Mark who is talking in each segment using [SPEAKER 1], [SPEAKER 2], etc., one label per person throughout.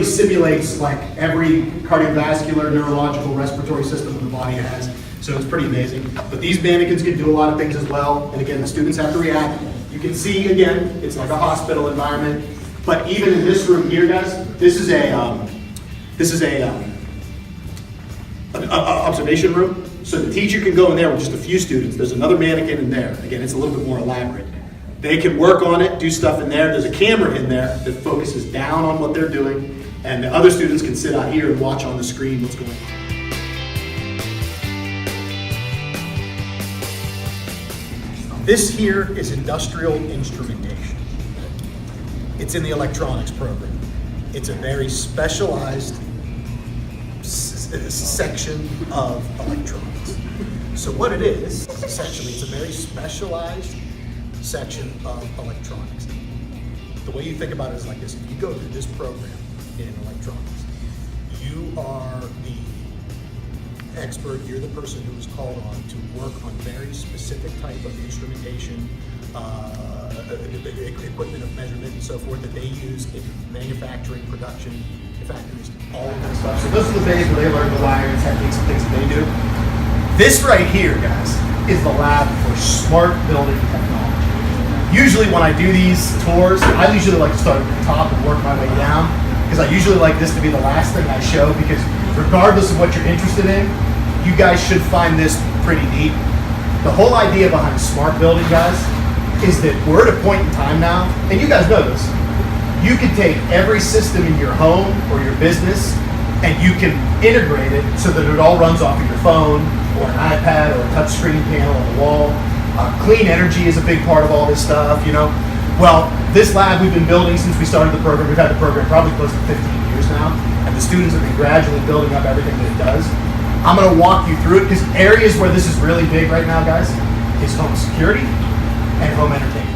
[SPEAKER 1] simulates like every cardiovascular, neurological, respiratory system in the body has. So it's pretty amazing. But these mannequins can do a lot of things as well. And again, the students have to react. You can see, again, it's like a hospital environment. But even in this room here, guys, this is a observation room. So the teacher can go in there with just a few students. There's another mannequin in there. Again, it's a little bit more elaborate. They can work on it, do stuff in there. There's a camera in there that focuses down on what they're doing. And the other students can sit out here and watch on the screen what's going on. This here is industrial instrumentation. It's in the electronics program. It's a very specialized section of electronics. So what it is, essentially, it's a very specialized section of electronics. The way you think about it is like this. If you go through this program in electronics, you are the expert, you're the person who is called on to work on very specific type of instrumentation, equipment of measurement and so forth that they use in manufacturing, production, factories, all of that stuff. So those are the days where they learn the wiring techniques and things that they do. This right here, guys, is the lab for smart building technology. Usually when I do these tours, I usually like to start at the top and work my way down, because I usually like this to be the last thing I show, because regardless of what you're interested in, you guys should find this pretty neat. The whole idea behind smart building, guys, is that we're at a point in time now, and you guys know this, you can take every system in your home or your business and you can integrate it so that it all runs off of your phone or an iPad or a touch screen panel on the wall. Clean energy is a big part of all this stuff, you know. Well, this lab we've been building since we started the program. We've had the program probably close to 15 years now, and the students have been gradually building up everything that it does. I'm going to walk you through it, because areas where this is really big right now, guys, is home security and home entertainment.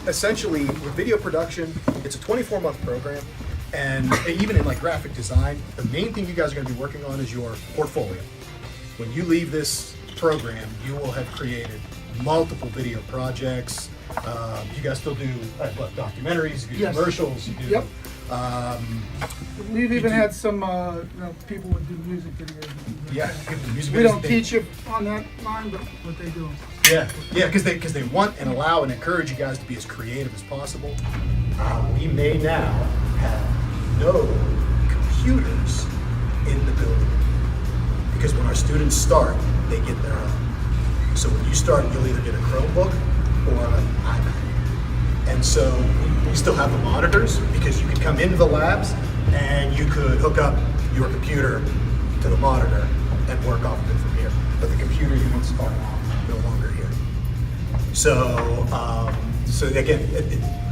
[SPEAKER 1] Essentially, with video production, it's a 24-month program, and even in like graphic design, the main thing you guys are going to be working on is your portfolio. When you leave this program, you will have created multiple video projects. You guys still do documentaries, you do commercials, you do.
[SPEAKER 2] Yep. We've even had some people would do music videos.
[SPEAKER 1] Yeah,
[SPEAKER 2] we don't teach you on that line, but what they do.
[SPEAKER 1] Yeah, because they want and allow and encourage you guys to be as creative as possible. We may now have no computers in the building, because when our students start, they get their own. So when you start, you'll either get a Chromebook or an iPad. And so we still have the monitors, because you could come into the labs and you could hook up your computer to the monitor and work off of it from here. But the computer units are no longer here. So, so again,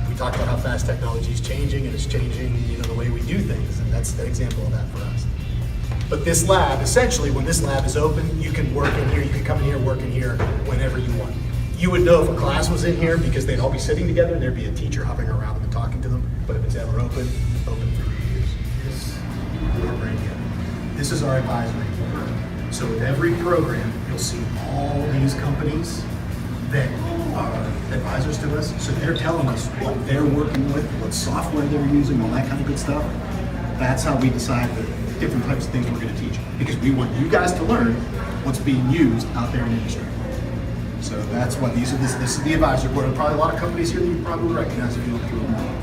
[SPEAKER 1] we talked about how fast technology is changing, and it's changing, the way we do things, and that's an example of that for us. But this lab, essentially, when this lab is open, you can work in here, you can come in here, work in here whenever you want. You would know if a class was in here, because they'd all be sitting together and there'd be a teacher hovering around them and talking to them. But if it's ever open for you to use. This is our advisory board. So with every program, you'll see all these companies that are advisors to us. So they're telling us what they're working with, what software they're using, all that kind of good stuff. That's how we decide the different types of things we're going to teach. Because we want you guys to learn what's being used out there in industry. So that's why this is the advisory board. And probably a lot of companies here that you probably would recognize if you look through them.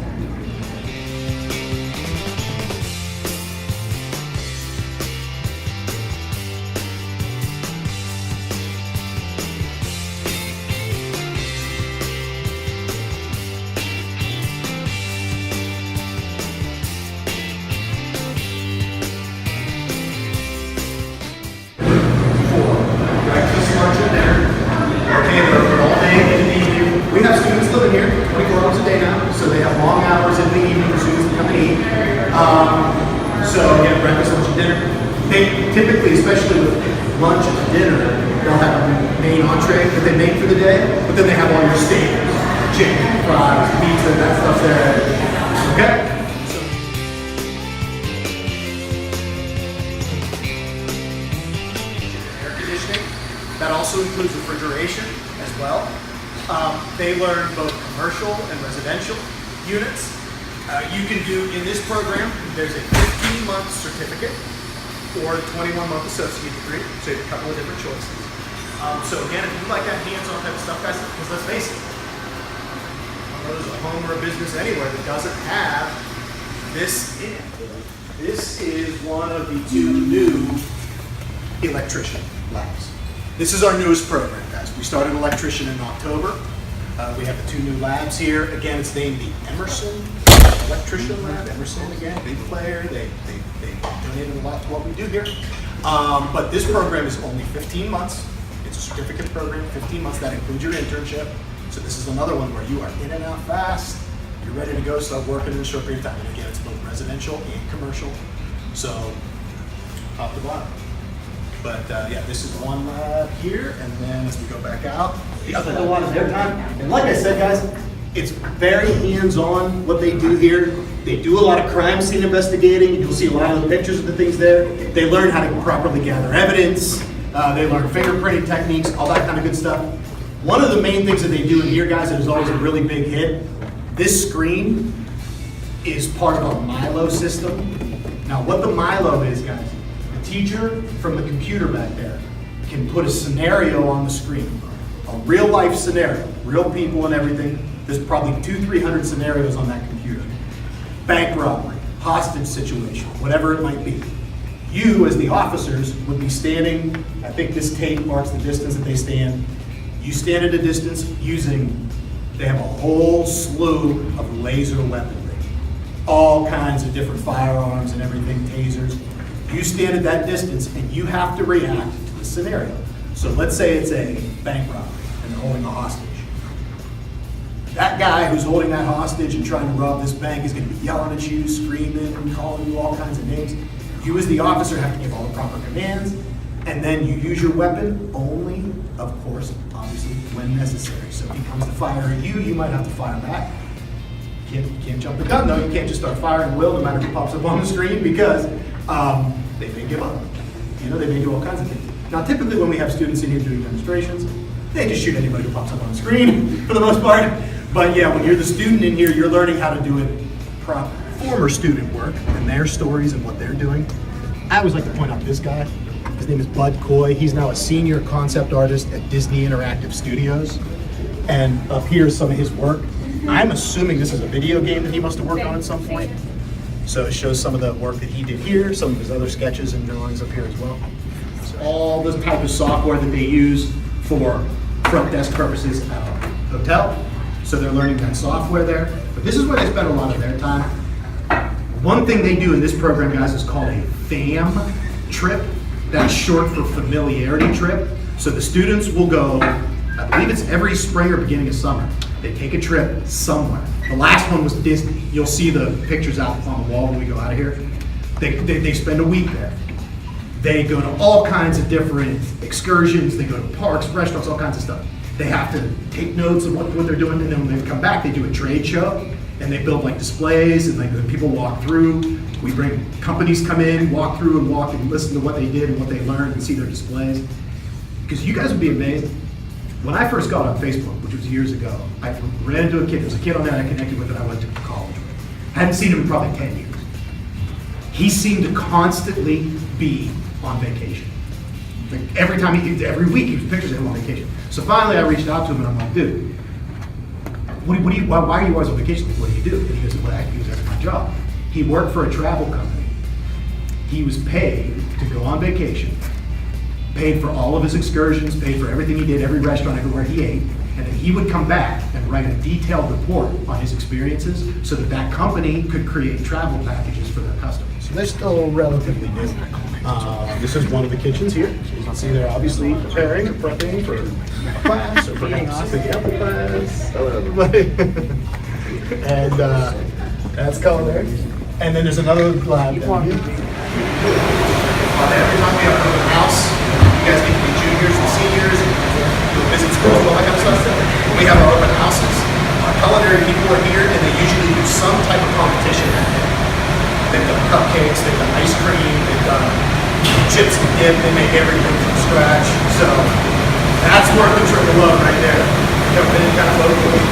[SPEAKER 1] So they have long hours in the evening as soon as they come and eat. So again, breakfast, lunch, and dinner. They typically, especially with lunch and dinner, they'll have a main entree that they make for the day, but then they have all your staples, chicken, fries, pizza, that stuff's there. Okay? Air conditioning. That also includes refrigeration as well. They learn both commercial and residential units. You can do, in this program, there's a 15-month certificate or a 21-month associate degree, so you have a couple of different choices. So again, if you like that hands-on type of stuff, guys, because let's face it, I don't know there's a home or a business anywhere that doesn't have this in it. This is one of the 2 new electrician labs. This is our newest program, guys. We started electrician in October. We have the 2 new labs here. Again, it's named the Emerson Electrician Lab. Emerson, again, big player. They donated a lot to what we do here. But this program is only 15 months. It's a certificate program, 15 months. That includes your internship. So this is another one where you are in and out fast. You're ready to go, start working in a short period of time. And again, it's both residential and commercial. So top to bottom. But yeah, this is one lab here, and then as we go back out, the other a lot of their time. And like I said, guys, it's very hands-on what they do here. They do a lot of crime scene investigating. You'll see a lot of the pictures of the things there. They learn how to properly gather evidence. They learn fingerprinting techniques, all that kind of good stuff. One of the main things that they do in here, guys, that is always a really big hit, this screen is part of a Milo system. Now, what the Milo is, guys, teacher from the computer back there can put a scenario on the screen, a real life scenario, real people and everything. There's probably 200-300 scenarios on that computer. Bank robbery, hostage situation, whatever it might be. You, as the officers, would be standing, I think this tape marks the distance that they stand. You stand at a distance using, they have a whole slew of laser weaponry. All kinds of different firearms and everything, tasers. You stand at that distance and you have to react to the scenario. So let's say it's a bank robbery and they're holding a hostage. That guy who's holding that hostage and trying to rob this bank is going to be yelling at you, screaming, calling you all kinds of names. You as the officer have to give all the proper commands, and then you use your weapon only, of course, obviously, when necessary. So if he comes to fire at you, you might have to fire back. You can't jump the gun though. You can't just start firing at will no matter who pops up on the screen, because they may give up. You know, they may do all kinds of things. Now, typically when we have students in here doing demonstrations, they just shoot anybody who pops up on the screen for the most part. But yeah, when you're the student in here, you're learning how to do it proper. Former student work and their stories and what they're doing. I always like to point out this guy. His name is Bud Coy. He's now a senior concept artist at Disney Interactive Studios. And up here is some of his work. I'm assuming this is a video game that he must have worked on at some point. So it shows some of the work that he did here, some of his other sketches and drawings up here as well. So all this type of software that they use for front desk purposes at a hotel. So they're learning that software there. But this is where they spend a lot of their time. One thing they do in this program, guys, is called a FAM trip. That's short for familiarity trip. So the students will go, I believe it's every spring or beginning of summer. They take a trip somewhere. The last one was Disney. You'll see the pictures out on the wall when we go out of here. They spend a week there. They go to all kinds of different excursions. They go to parks, restaurants, all kinds of stuff. They have to take notes of what they're doing, and then when they come back, they do a trade show, and they build like displays, and like the people walk through. We bring companies come in, walk through and walk and listen to what they did and what they learned and see their displays. Because you guys would be amazed. When I first got on Facebook, which was years ago, I ran into a kid. There was a kid on there I connected with that I went to college with. I hadn't seen him in probably 10 years. He seemed to constantly be on vacation. Like every week he was pictures of him on vacation. So finally I reached out to him and I'm like, dude, why are you always on vacation? What do you do? And he goes, well, that's my job. He worked for a travel company. He was paid to go on vacation, paid for all of his excursions, paid for everything he did, every restaurant, everywhere he ate, and then he would come back and write a detailed report on his experiences so that that company could create travel packages for their customers. So they're still relatively new. This is one of the kitchens here. You can see they're obviously preparing and prepping for a class or perhaps picking up a class. Hello, everybody. And that's culinary. And then there's another lab down here. Every time we have an open house, you guys get to be juniors and seniors and do visit schools and all that kind of stuff. When we have our open houses, our culinary people are here and they usually do some type of competition that day. They've done cupcakes, they've done ice cream, they've done chips and dip, they make everything from scratch. So that's worth the trip alone right there. Come in kind of locally.